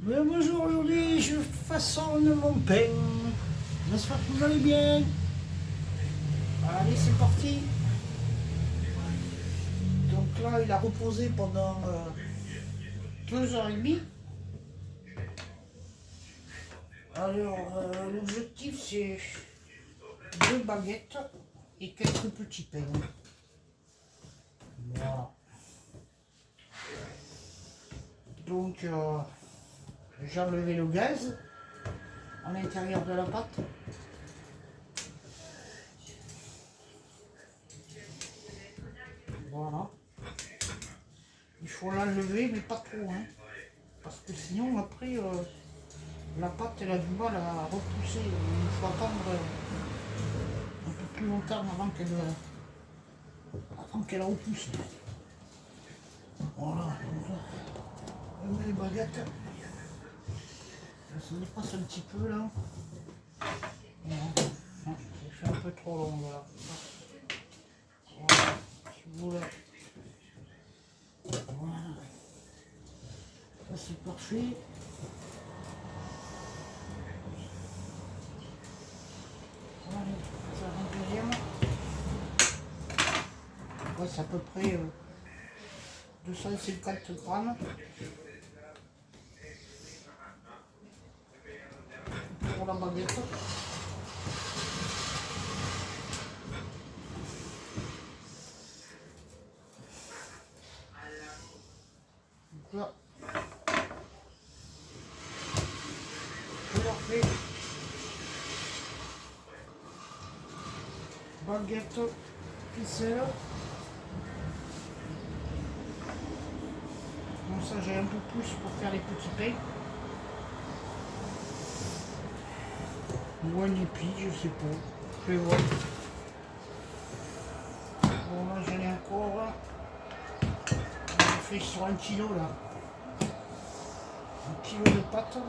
Mais bonjour, aujourd'hui je façonne mon pain. J'espère que vous allez bien. Allez, c'est parti. Donc là, il a reposé pendant 2h30. Alors, l'objectif c'est 2 baguettes et quelques petits pains. Voilà. Donc, j'ai enlevé le gaz à l'intérieur de la pâte. Voilà. Il faut l'enlever, mais pas trop, hein, parce que sinon, après, la pâte, elle a du mal à repousser. Il faut attendre un peu plus longtemps avant qu'elle repousse. Voilà. On met les baguettes. Ça se dépasse un petit peu, là. Voilà. C'est un peu trop long, là. Voilà. Si vous voulez. Voilà. Ça, c'est parfait. Allez, ça va un deuxième. Ouais, c'est à peu près 250 grammes pour la baguette. Donc là, je leur fais baguette, ficelle. Bon, ça j'ai un peu plus pour faire les petits pains. Ou un épi, je sais pas. Je vais voir. Bon, là j'en ai encore. Je fais sur 1 kilo là. 1 kilo de pâte. Un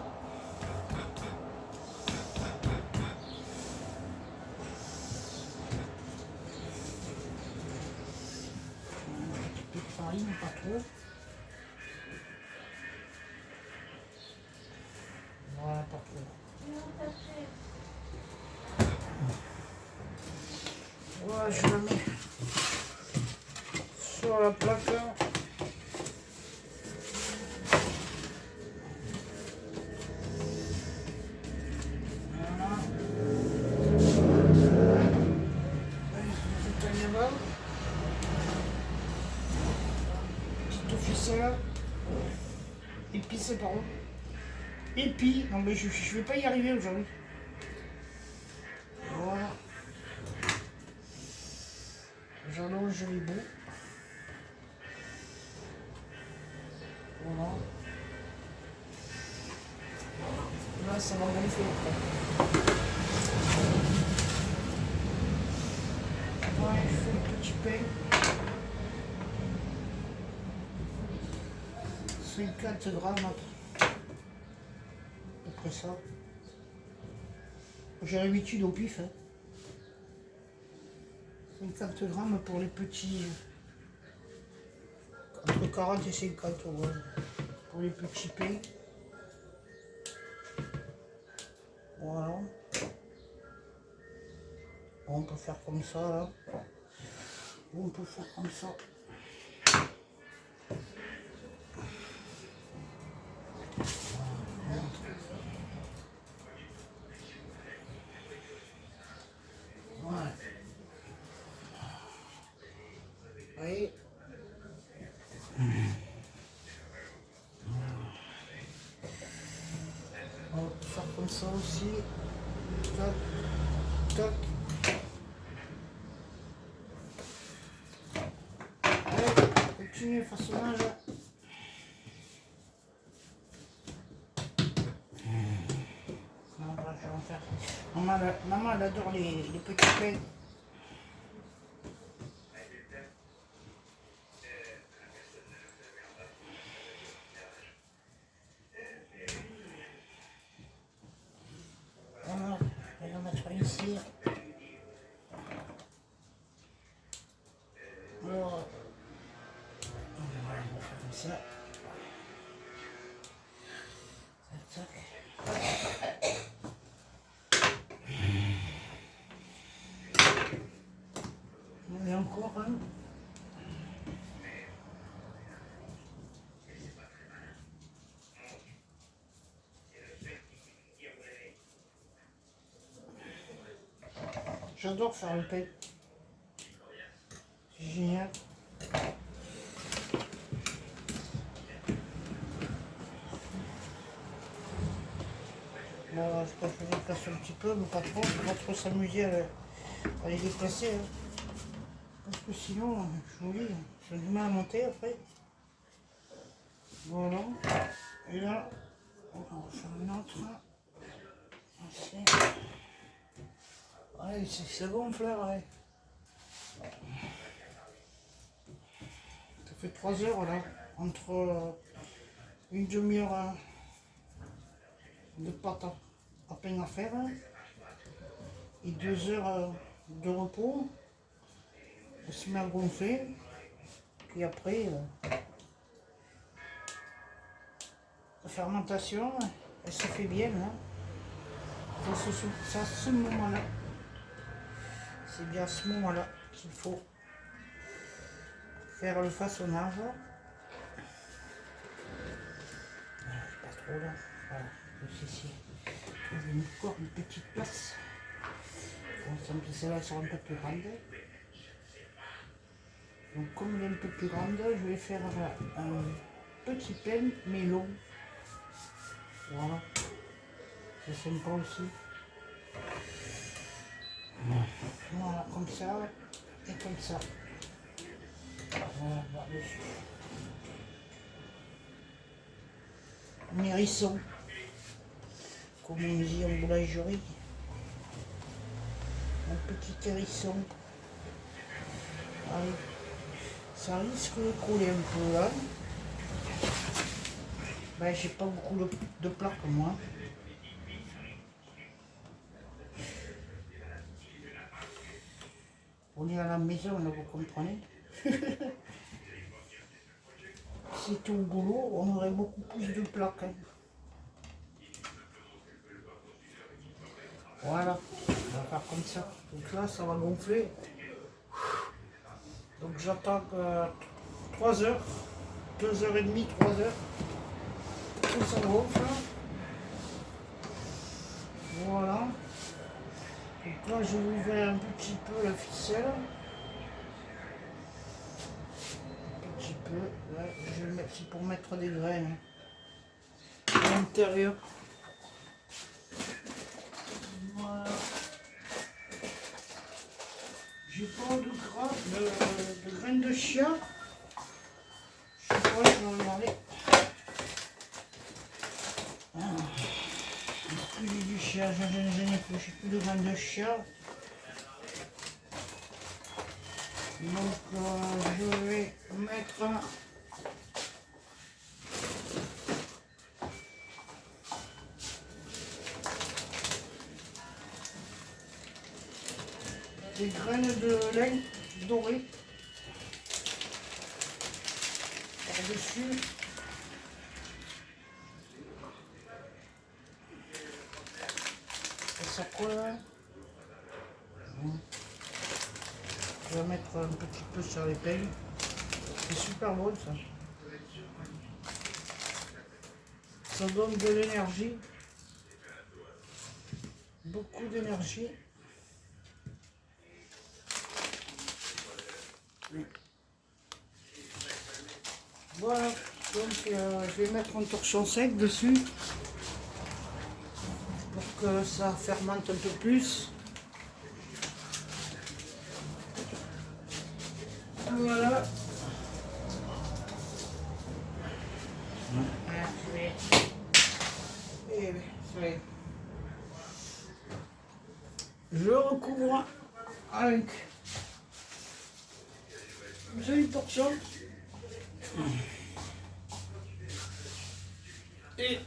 petit peu de farine, pas trop. Voilà, pas trop. Voilà, je le mets sur la plaque. Voilà. Allez, je fais un éval. Petite ficelle. Épicée, pardon. Épi. Non mais je vais pas y arriver aujourd'hui. Voilà. J'allonge les bouts. Voilà. Là, ça va gonfler après. Ouais, je fais le petit pain. 50 grammes après ça. J'ai l'habitude au pif. Hein. 50 grammes pour les petits. Entre 40 et 50 ouais, pour les petits pains. Voilà. On peut faire comme ça là. Ou on peut faire comme ça. Voilà. Allez. On va faire comme ça aussi. Tac, tac. Allez, continue le façonnage. Non, là, je vais en faire. Maman, elle adore les petits pains. Voilà, je vais en mettre ici. Alors, on va faire comme ça. encore un. J'adore faire le pain. C'est génial. Bon, je peux les déplacer un petit peu, mais pas trop. On va trop s'amuser à les déplacer. Hein. Parce que sinon, je vous dis, j'ai du mal à monter après. Voilà. Et là, on va en faire une autre. Allez, c'est gonfle, ouais. Ça fait 3 heures là, entre une demi-heure de pâte à pain à faire et 2 heures de repos. On se met à gonfler. Et après, la fermentation, elle se fait bien. Hein. C'est à ce moment-là. C'est bien à ce moment-là qu'il faut faire le façonnage. Pas trop là. Voilà, juste ici. Trouver encore une petite place. Bon, celle-là sera un peu plus grande. Donc comme elle est un peu plus grande, je vais faire un petit pain mais long. Voilà. C'est sympa aussi. Voilà, comme ça et comme ça. Voilà, par-dessus. Un hérisson, comme on dit en boulangerie. Un petit hérisson. Allez, ça risque de couler un peu là. Ben, j'ai pas beaucoup de plats comme moi. On est à la maison, là, vous comprenez. Si c'était au boulot, on aurait beaucoup plus de plats quand même. Voilà, on va faire comme ça. Donc là, ça va gonfler. Donc j'attends 3 heures, 2h30, 3 heures. Tout ça gonfle. Voilà. Donc là, je vais ouvrir un petit peu la ficelle. Un petit peu. Là, c'est pour mettre des graines à l'intérieur. Voilà. J'ai pas de graines de chia. Je sais pas, je vais regarder. J'ai du chia, je n'ai plus de graines de chia. Donc je vais mettre des graines de lin dorées par-dessus. Et ça colle. Je vais mettre un petit peu sur les pelles. C'est super bon ça. Ça donne de l'énergie. Beaucoup d'énergie. Voilà, donc je vais mettre un torchon sec dessus pour que ça fermente un peu plus. Voilà. Je recouvre avec une torchon et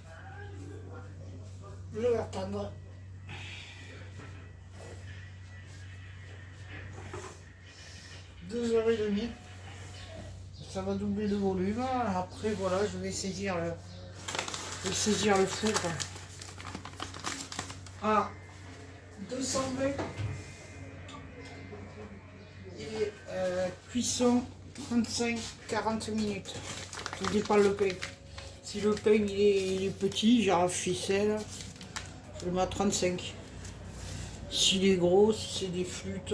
je vais attendre 2h30. Ça va doubler de volume. Après voilà, je vais saisir le four à 220 et c'est cuisson 35-40 minutes. Tout dépend le pain. Si le pain il est petit, genre ficelle, je le mets à 35. S'il est gros, si c'est des flûtes,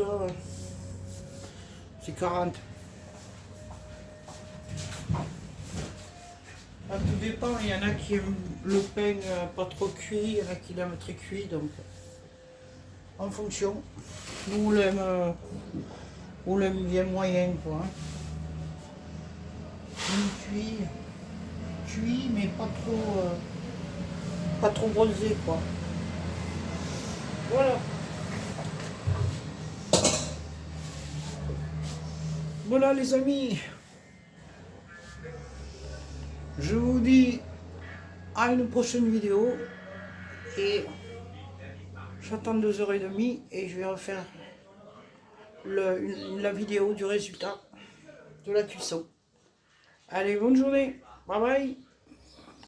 c'est 40. Ah, tout dépend, il y en a qui aiment le pain pas trop cuit, il y en a qui l'aiment très cuit, donc en fonction. Nous on l'aime bien moyen quoi. Hein. Cuit mais pas trop bronzé quoi. Voilà. Voilà les amis. Je vous dis à une prochaine vidéo et j'attends 2h30 et je vais refaire la vidéo du résultat de la cuisson. Allez, bonne journée. Bye bye.